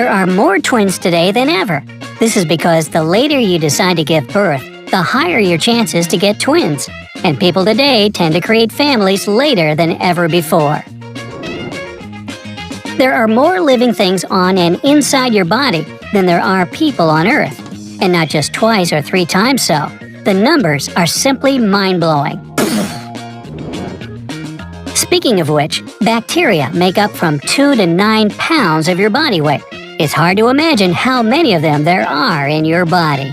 There are more twins today than ever. This is because the later you decide to give birth, the higher your chances to get twins. And people today tend to create families later than ever before. There are more living things on and inside your body than there are people on Earth. And not just twice or 3 times so. The numbers are simply mind-blowing. Speaking of which, bacteria make up from 2 to 9 pounds of your body weight. It's hard to imagine how many of them there are in your body.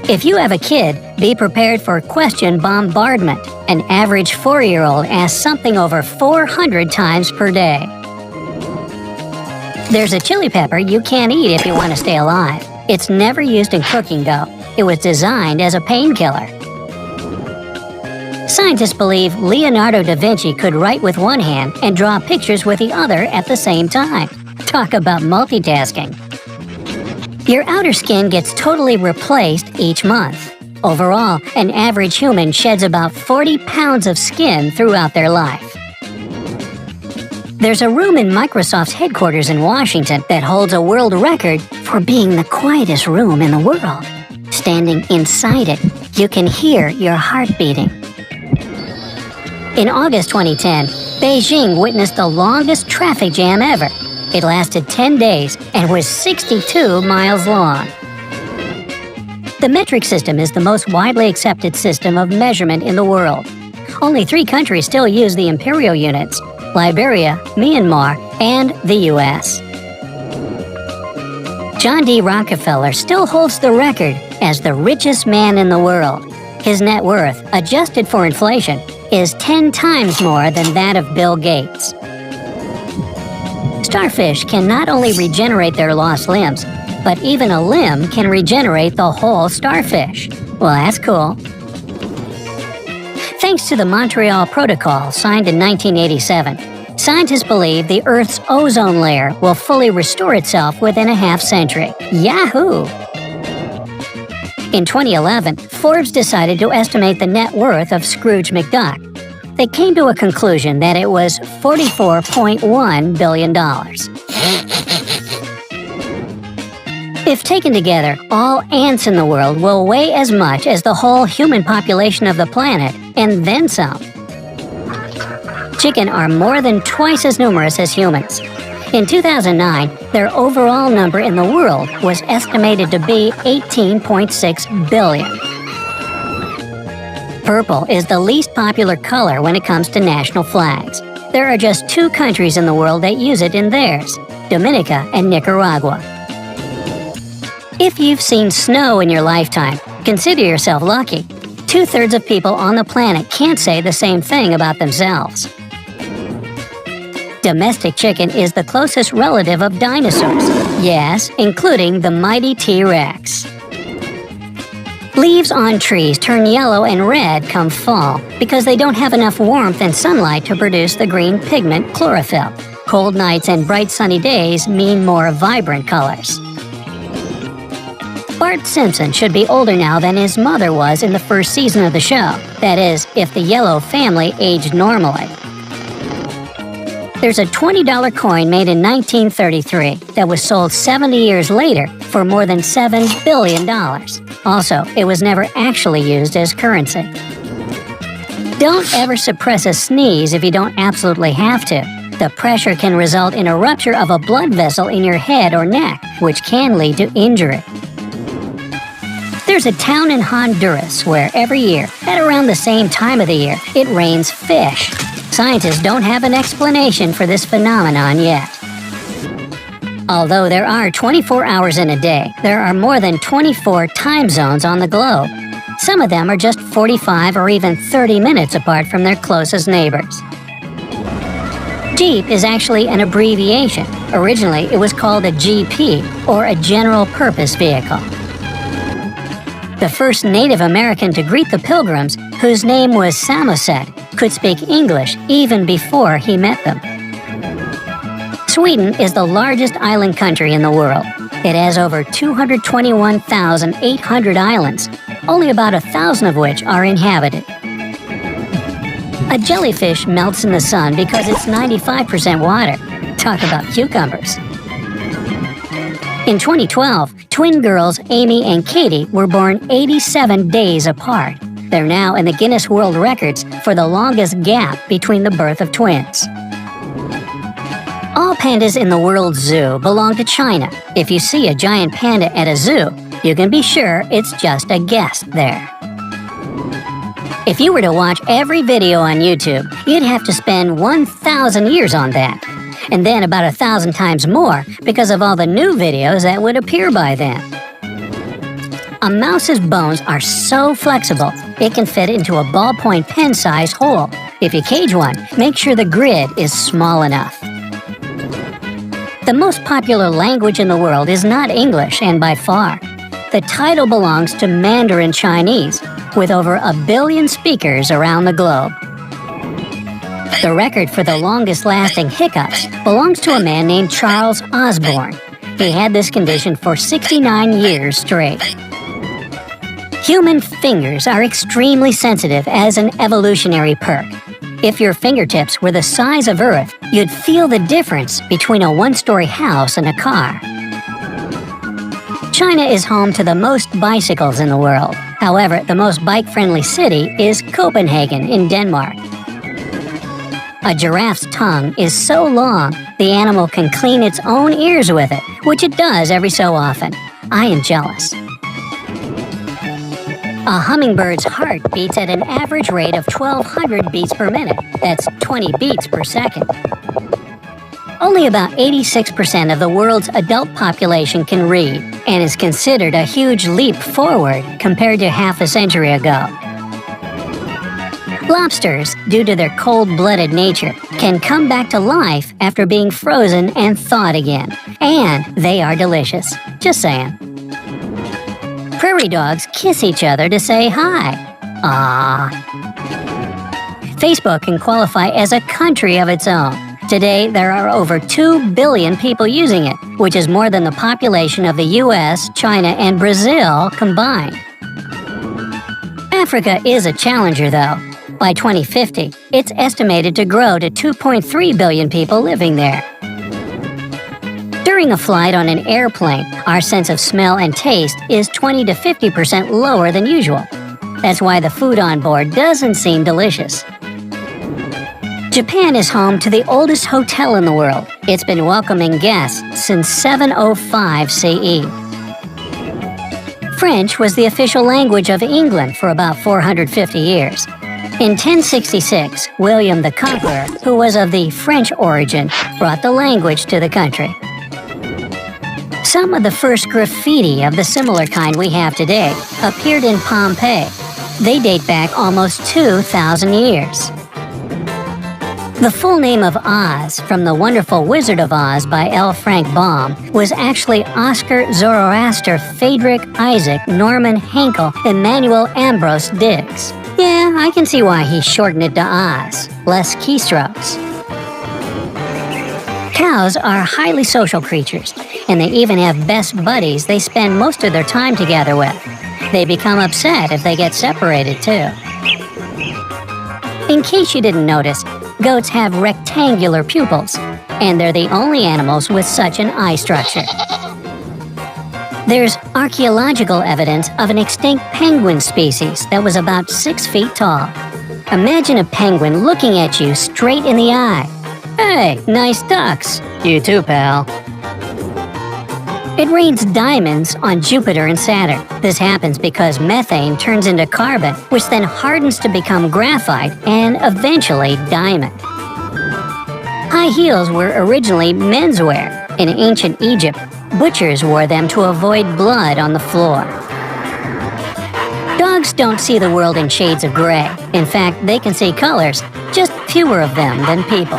If you have a kid, be prepared for question bombardment. An average 4-year-old asks something over 400 times per day. There's a chili pepper you can't eat if you want to stay alive. It's never used in cooking, though. It was designed as a painkiller. Scientists believe Leonardo da Vinci could write with one hand and draw pictures with the other at the same time. Talk about multitasking. Your outer skin gets totally replaced each month. Overall, an average human sheds about 40 pounds of skin throughout their life. There's a room in Microsoft's headquarters in Washington that holds a world record for being the quietest room in the world. Standing inside it, you can hear your heart beating. In August 2010, Beijing witnessed the longest traffic jam ever. It lasted 10 days and was 62 miles long. The metric system is the most widely accepted system of measurement in the world. Only 3 countries still use the imperial units: Liberia, Myanmar, and the U.S. John D. Rockefeller still holds the record as the richest man in the world. His net worth, adjusted for inflation, is 10 times more than that of Bill Gates. Starfish can not only regenerate their lost limbs, but even a limb can regenerate the whole starfish. Well, that's cool. Thanks to the Montreal Protocol signed in 1987, scientists believe the Earth's ozone layer will fully restore itself within a half-century. Yahoo! In 2011, Forbes decided to estimate the net worth of Scrooge McDuck. They came to a conclusion that it was $44.1 billion. If taken together, all ants in the world will weigh as much as the whole human population of the planet, and then some. Chicken are more than twice as numerous as humans. In 2009, their overall number in the world was estimated to be 18.6 billion. Purple is the least popular color when it comes to national flags. There are just 2 countries in the world that use it in theirs: Dominica and Nicaragua. If you've seen snow in your lifetime, consider yourself lucky. 2/3 of people on the planet can't say the same thing about themselves. Domestic chicken is the closest relative of dinosaurs. Yes, including the mighty T-Rex. Leaves on trees turn yellow and red come fall because they don't have enough warmth and sunlight to produce the green pigment chlorophyll. Cold nights and bright sunny days mean more vibrant colors. Bart Simpson should be older now than his mother was in the first season of the show. That is, if the Yellow family aged normally. There's a $20 coin made in 1933 that was sold 70 years later for more than $7 billion. Also, it was never actually used as currency. Don't ever suppress a sneeze if you don't absolutely have to. The pressure can result in a rupture of a blood vessel in your head or neck, which can lead to injury. There's a town in Honduras where every year, at around the same time of the year, it rains fish. Scientists don't have an explanation for this phenomenon yet. Although there are 24 hours in a day, there are more than 24 time zones on the globe. Some of them are just 45 or even 30 minutes apart from their closest neighbors. Jeep is actually an abbreviation. Originally, it was called a GP, or a General Purpose Vehicle. The first Native American to greet the Pilgrims, whose name was Samoset, could speak English even before he met them. Sweden is the largest island country in the world. It has over 221,800 islands, only about 1,000 of which are inhabited. A jellyfish melts in the sun because it's 95% water. Talk about cucumbers. In 2012, twin girls Amy and Katie were born 87 days apart. They're now in the Guinness World Records for the longest gap between the birth of twins. All pandas in the world's zoo belong to China. If you see a giant panda at a zoo, you can be sure it's just a guest there. If you were to watch every video on YouTube, you'd have to spend 1,000 years on that, and then about 1,000 times more because of all the new videos that would appear by then. A mouse's bones are so flexible, it can fit into a ballpoint pen-sized hole. If you cage one, make sure the grid is small enough. The most popular language in the world is not English, and by far. The title belongs to Mandarin Chinese, with over 1 billion speakers around the globe. The record for the longest-lasting hiccups belongs to a man named Charles Osborne. He had this condition for 69 years straight. Human fingers are extremely sensitive as an evolutionary perk. If your fingertips were the size of Earth, you'd feel the difference between a one-story house and a car. China is home to the most bicycles in the world. However, the most bike-friendly city is Copenhagen in Denmark. A giraffe's tongue is so long, the animal can clean its own ears with it, which it does every so often. I am jealous. A hummingbird's heart beats at an average rate of 1,200 beats per minute. That's 20 beats per second. Only about 86% of the world's adult population can read, and is considered a huge leap forward compared to half a century ago. Lobsters, due to their cold-blooded nature, can come back to life after being frozen and thawed again. And they are delicious. Just saying. Prairie dogs kiss each other to say hi. Aww. Facebook can qualify as a country of its own. Today, there are over 2 billion people using it, which is more than the population of the US, China, and Brazil combined. Africa is a challenger, though. By 2050, it's estimated to grow to 2.3 billion people living there. During a flight on an airplane, our sense of smell and taste is 20 to 50% lower than usual. That's why the food on board doesn't seem delicious. Japan is home to the oldest hotel in the world. It's been welcoming guests since 705 CE. French was the official language of England for about 450 years. In 1066, William the Conqueror, who was of the French origin, brought the language to the country. Some of the first graffiti of the similar kind we have today appeared in Pompeii. They date back almost 2,000 years. The full name of Oz, from The Wonderful Wizard of Oz by L. Frank Baum, was actually Oscar Zoroaster Friedrich Isaac Norman Henkel Emmanuel Ambrose Diggs. Yeah, I can see why he shortened it to Oz. Less keystrokes. Cows are highly social creatures, and they even have best buddies they spend most of their time together with. They become upset if they get separated, too. In case you didn't notice, goats have rectangular pupils, and they're the only animals with such an eye structure. There's archaeological evidence of an extinct penguin species that was about 6 feet tall. Imagine a penguin looking at you straight in the eye. Hey, nice ducks. You too, pal. It rains diamonds on Jupiter and Saturn. This happens because methane turns into carbon, which then hardens to become graphite and eventually diamond. High heels were originally menswear. In ancient Egypt, butchers wore them to avoid blood on the floor. Dogs don't see the world in shades of gray. In fact, they can see colors, just fewer of them than people.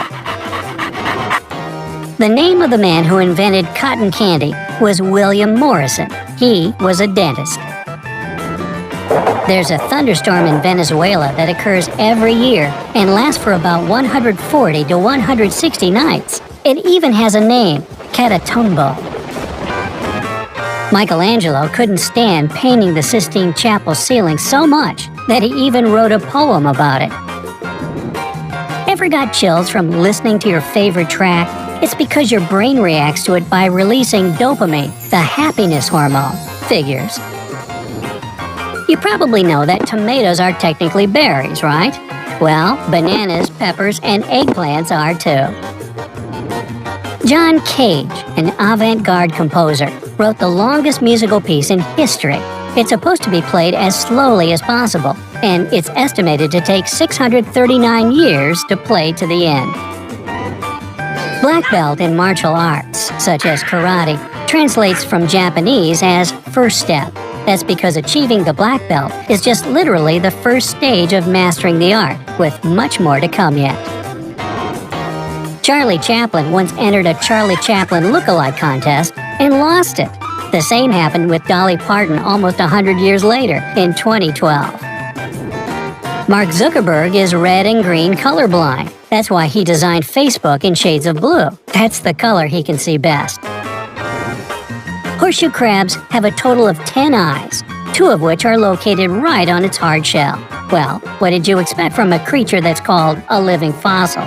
The name of the man who invented cotton candy was William Morrison. He was a dentist. There's a thunderstorm in Venezuela that occurs every year and lasts for about 140 to 160 nights. It even has a name, Catatumbo. Michelangelo couldn't stand painting the Sistine Chapel ceiling so much that he even wrote a poem about it. Ever got chills from listening to your favorite track? It's because your brain reacts to it by releasing dopamine, the happiness hormone. Figures. You probably know that tomatoes are technically berries, right? Well, bananas, peppers, and eggplants are too. John Cage, an avant-garde composer, wrote the longest musical piece in history. It's supposed to be played as slowly as possible, and it's estimated to take 639 years to play to the end. Black belt in martial arts, such as karate, translates from Japanese as first step. That's because achieving the black belt is just literally the first stage of mastering the art, with much more to come yet. Charlie Chaplin once entered a Charlie Chaplin look-alike contest and lost it. The same happened with Dolly Parton almost 100 years later, in 2012. Mark Zuckerberg is red and green colorblind. That's why he designed Facebook in shades of blue. That's the color he can see best. Horseshoe crabs have a total of 10 eyes, 2 of which are located right on its hard shell. Well, what did you expect from a creature that's called a living fossil?